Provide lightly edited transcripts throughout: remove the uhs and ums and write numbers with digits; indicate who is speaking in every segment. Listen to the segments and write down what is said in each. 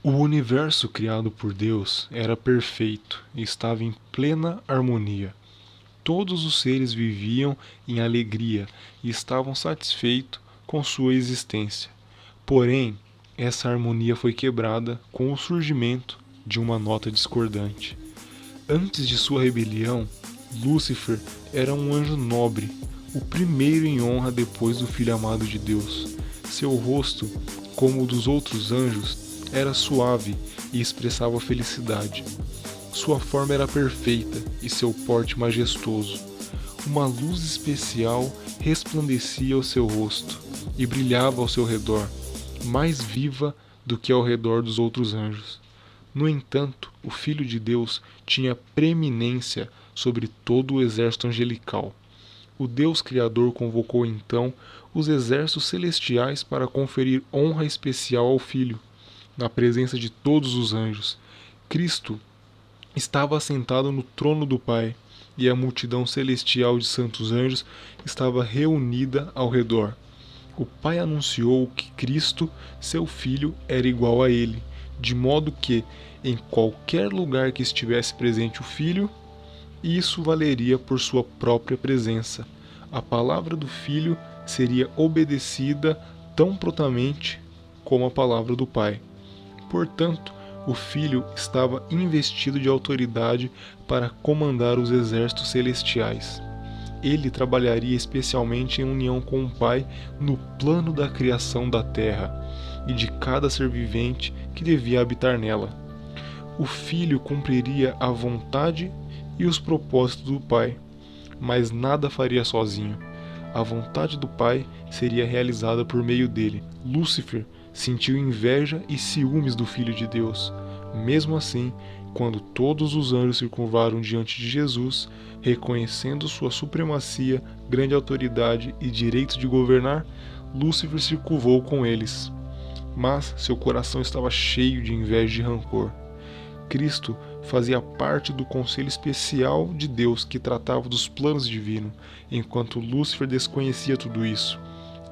Speaker 1: O universo criado por Deus era perfeito e estava em plena harmonia. Todos os seres viviam em alegria e estavam satisfeitos com sua existência. Porém, essa harmonia foi quebrada com o surgimento de uma nota discordante. Antes de sua rebelião, Lúcifer era um anjo nobre, o primeiro em honra depois do Filho amado de Deus. Seu rosto, como o dos outros anjos, era suave e expressava felicidade. Sua forma era perfeita e seu porte majestoso. Uma luz especial resplandecia ao seu rosto e brilhava ao seu redor, mais viva do que ao redor dos outros anjos. No entanto, o Filho de Deus tinha preeminência sobre todo o exército angelical. O Deus Criador convocou então os exércitos celestiais para conferir honra especial ao Filho, na presença de todos os anjos. Cristo estava assentado no trono do Pai, e a multidão celestial de santos anjos estava reunida ao redor. O Pai anunciou que Cristo, seu Filho, era igual a ele, de modo que, em qualquer lugar que estivesse presente o Filho, isso valeria por sua própria presença. A palavra do Filho seria obedecida tão prontamente como a palavra do Pai. Portanto, o Filho estava investido de autoridade para comandar os exércitos celestiais. Ele trabalharia especialmente em união com o Pai no plano da criação da terra e de cada ser vivente que devia habitar nela. O Filho cumpriria a vontade e os propósitos do Pai, mas nada faria sozinho. A vontade do Pai seria realizada por meio dele. Lúcifer sentiu inveja e ciúmes do Filho de Deus. Mesmo assim, quando todos os anjos se curvaram diante de Jesus, reconhecendo sua supremacia, grande autoridade e direito de governar, Lúcifer se curvou com eles. Mas seu coração estava cheio de inveja e de rancor. Cristo fazia parte do conselho especial de Deus que tratava dos planos divinos, enquanto Lúcifer desconhecia tudo isso.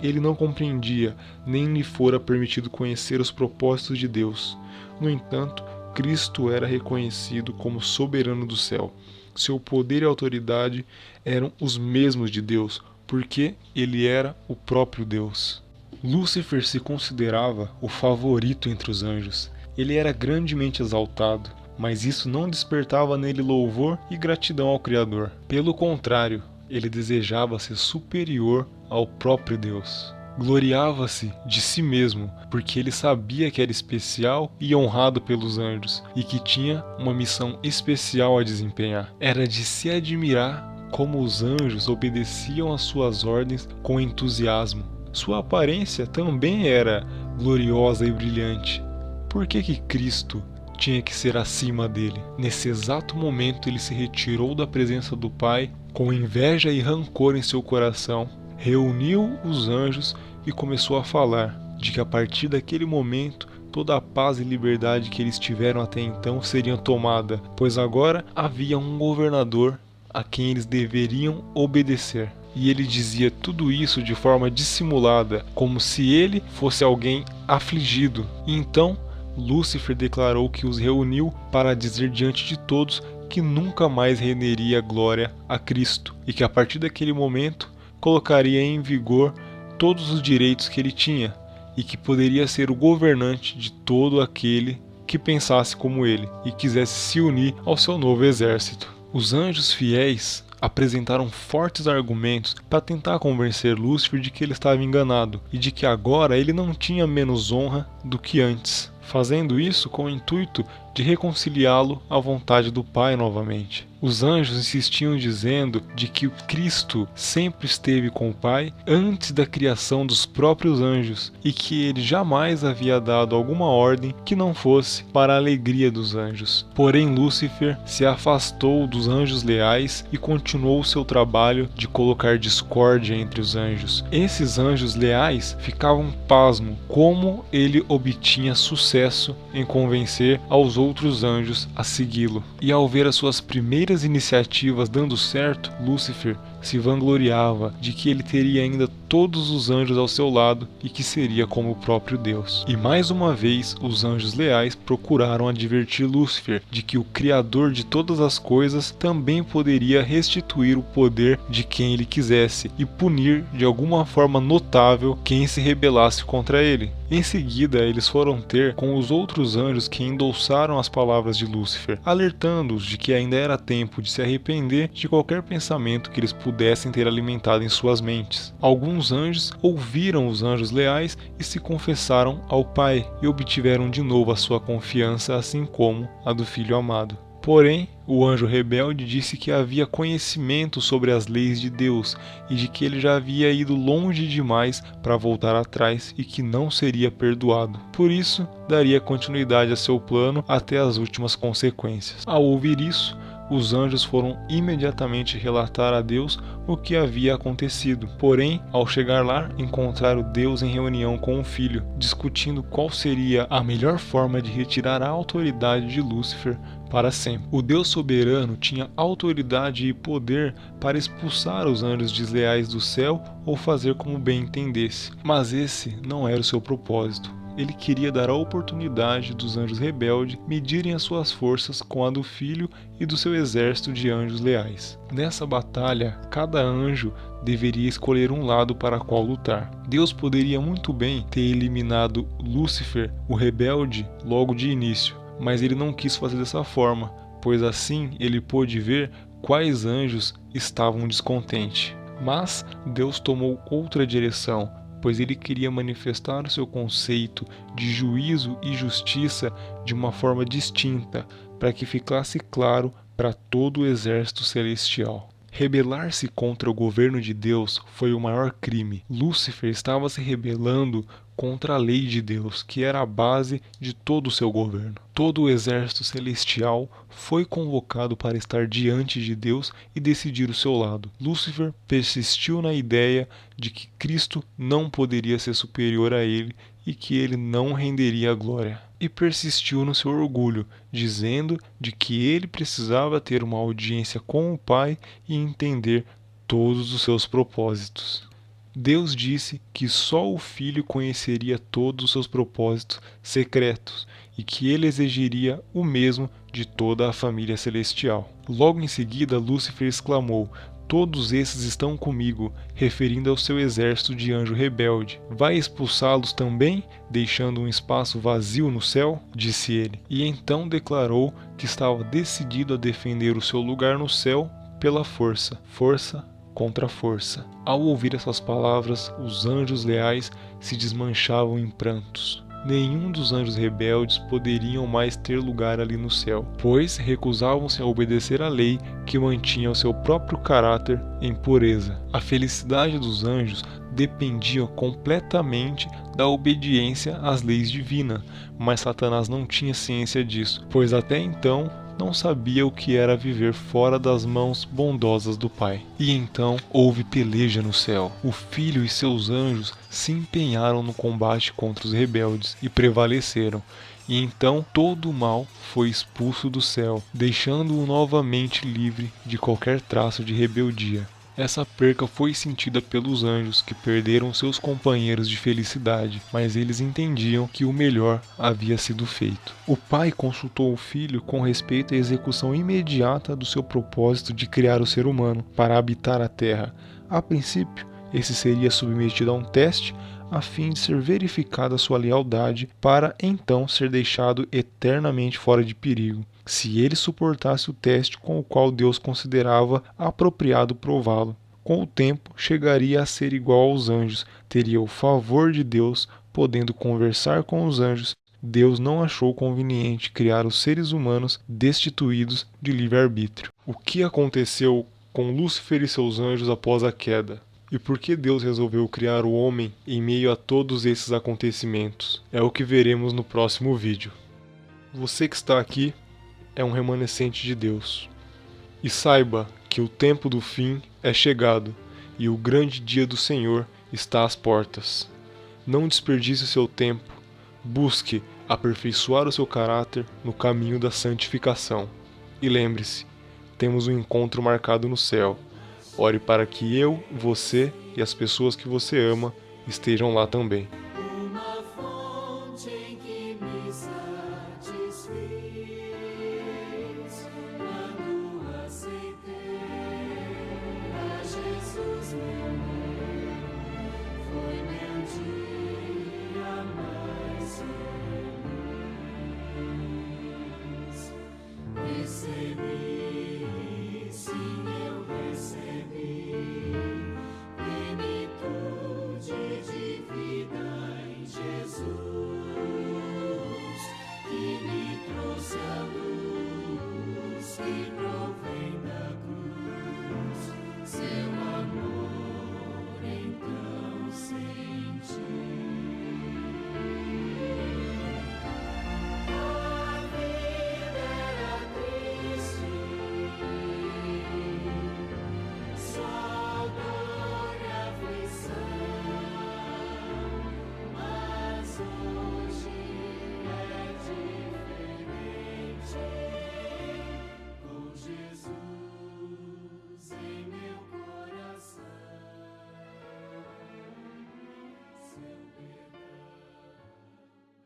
Speaker 1: Ele não compreendia, nem lhe fora permitido conhecer os propósitos de Deus. No entanto, Cristo era reconhecido como soberano do céu. Seu poder e autoridade eram os mesmos de Deus, porque ele era o próprio Deus. Lúcifer se considerava o favorito entre os anjos. Ele era grandemente exaltado, mas isso não despertava nele louvor e gratidão ao Criador. Pelo contrário, ele desejava ser superior ao próprio Deus. Gloriava-se de si mesmo, porque ele sabia que era especial e honrado pelos anjos, e que tinha uma missão especial a desempenhar. Era de se admirar como os anjos obedeciam às suas ordens com entusiasmo. Sua aparência também era gloriosa e brilhante. Por que Cristo tinha que ser acima dele? Nesse exato momento ele se retirou da presença do Pai, com inveja e rancor em seu coração, reuniu os anjos e começou a falar de que a partir daquele momento toda a paz e liberdade que eles tiveram até então seriam tomada, pois agora havia um governador a quem eles deveriam obedecer. E ele dizia tudo isso de forma dissimulada, como se ele fosse alguém afligido. E então Lúcifer declarou que os reuniu para dizer diante de todos que nunca mais renderia glória a Cristo, e que a partir daquele momento colocaria em vigor todos os direitos que ele tinha, e que poderia ser o governante de todo aquele que pensasse como ele e quisesse se unir ao seu novo exército. Os anjos fiéis apresentaram fortes argumentos para tentar convencer Lúcifer de que ele estava enganado e de que agora ele não tinha menos honra do que antes, fazendo isso com o intuito de reconciliá-lo à vontade do Pai novamente. Os anjos insistiam dizendo de que o Cristo sempre esteve com o Pai antes da criação dos próprios anjos e que ele jamais havia dado alguma ordem que não fosse para a alegria dos anjos. Porém, Lúcifer se afastou dos anjos leais e continuou seu trabalho de colocar discórdia entre os anjos. Esses anjos leais ficavam pasmos como ele obtinha sucesso em convencer aos outros anjos a segui-lo. E ao ver as suas primeiras iniciativas dando certo, Lúcifer se vangloriava de que ele teria ainda todos os anjos ao seu lado e que seria como o próprio Deus. E mais uma vez, os anjos leais procuraram advertir Lúcifer de que o Criador de todas as coisas também poderia restituir o poder de quem ele quisesse e punir de alguma forma notável quem se rebelasse contra ele. Em seguida, eles foram ter com os outros anjos que endossaram as palavras de Lúcifer, alertando-os de que ainda era tempo de se arrepender de qualquer pensamento que eles pudessem ter alimentado em suas mentes. Alguns anjos ouviram os anjos leais e se confessaram ao Pai e obtiveram de novo a sua confiança, assim como a do Filho amado. Porém, o anjo rebelde disse que havia conhecimento sobre as leis de Deus e de que ele já havia ido longe demais para voltar atrás e que não seria perdoado. Por isso, daria continuidade a seu plano até as últimas consequências. Ao ouvir isso, os anjos foram imediatamente relatar a Deus o que havia acontecido. Porém, ao chegar lá, encontraram Deus em reunião com o Filho, discutindo qual seria a melhor forma de retirar a autoridade de Lúcifer para sempre. O Deus soberano tinha autoridade e poder para expulsar os anjos desleais do céu ou fazer como bem entendesse. Mas esse não era o seu propósito. Ele queria dar a oportunidade dos anjos rebeldes medirem as suas forças com a do Filho e do seu exército de anjos leais. Nessa batalha, cada anjo deveria escolher um lado para qual lutar. Deus poderia muito bem ter eliminado Lúcifer, o rebelde, logo de início, mas ele não quis fazer dessa forma, pois assim ele pôde ver quais anjos estavam descontentes. Mas Deus tomou outra direção, pois ele queria manifestar o seu conceito de juízo e justiça de uma forma distinta, para que ficasse claro para todo o exército celestial. Rebelar-se contra o governo de Deus foi o maior crime. Lúcifer estava se rebelando contra a lei de Deus, que era a base de todo o seu governo. Todo o exército celestial foi convocado para estar diante de Deus e decidir o seu lado. Lúcifer persistiu na ideia de que Cristo não poderia ser superior a ele e que ele não renderia a glória. E persistiu no seu orgulho, dizendo de que ele precisava ter uma audiência com o Pai e entender todos os seus propósitos. Deus disse que só o Filho conheceria todos os seus propósitos secretos e que ele exigiria o mesmo de toda a família celestial. Logo em seguida, Lúcifer exclamou: "Todos esses estão comigo", referindo ao seu exército de anjo rebelde. "Vai expulsá-los também, deixando um espaço vazio no céu?", disse ele. E então declarou que estava decidido a defender o seu lugar no céu pela força contra força. Ao ouvir essas palavras, os anjos leais se desmanchavam em prantos. Nenhum dos anjos rebeldes poderiam mais ter lugar ali no céu, pois recusavam-se a obedecer à lei que mantinha o seu próprio caráter em pureza. A felicidade dos anjos dependia completamente da obediência às leis divinas, mas Satanás não tinha ciência disso, pois até então não sabia o que era viver fora das mãos bondosas do Pai. E então houve peleja no céu. O Filho e seus anjos se empenharam no combate contra os rebeldes e prevaleceram. E então todo o mal foi expulso do céu, deixando-o novamente livre de qualquer traço de rebeldia. Essa perca foi sentida pelos anjos, que perderam seus companheiros de felicidade, mas eles entendiam que o melhor havia sido feito. O Pai consultou o Filho com respeito à execução imediata do seu propósito de criar o ser humano para habitar a Terra. A princípio, esse seria submetido a um teste, a fim de ser verificada sua lealdade, para então ser deixado eternamente fora de perigo, se ele suportasse o teste com o qual Deus considerava apropriado prová-lo. Com o tempo, chegaria a ser igual aos anjos, teria o favor de Deus, podendo conversar com os anjos. Deus não achou conveniente criar os seres humanos destituídos de livre-arbítrio. O que aconteceu com Lúcifer e seus anjos após a queda? E por que Deus resolveu criar o homem em meio a todos esses acontecimentos? É o que veremos no próximo vídeo. Você que está aqui é um remanescente de Deus. E saiba que o tempo do fim é chegado e o grande dia do Senhor está às portas. Não desperdice o seu tempo. Busque aperfeiçoar o seu caráter no caminho da santificação. E lembre-se, temos um encontro marcado no céu. Ore para que eu, você e as pessoas que você ama estejam lá também.
Speaker 2: Uma fonte em que me satisfiz.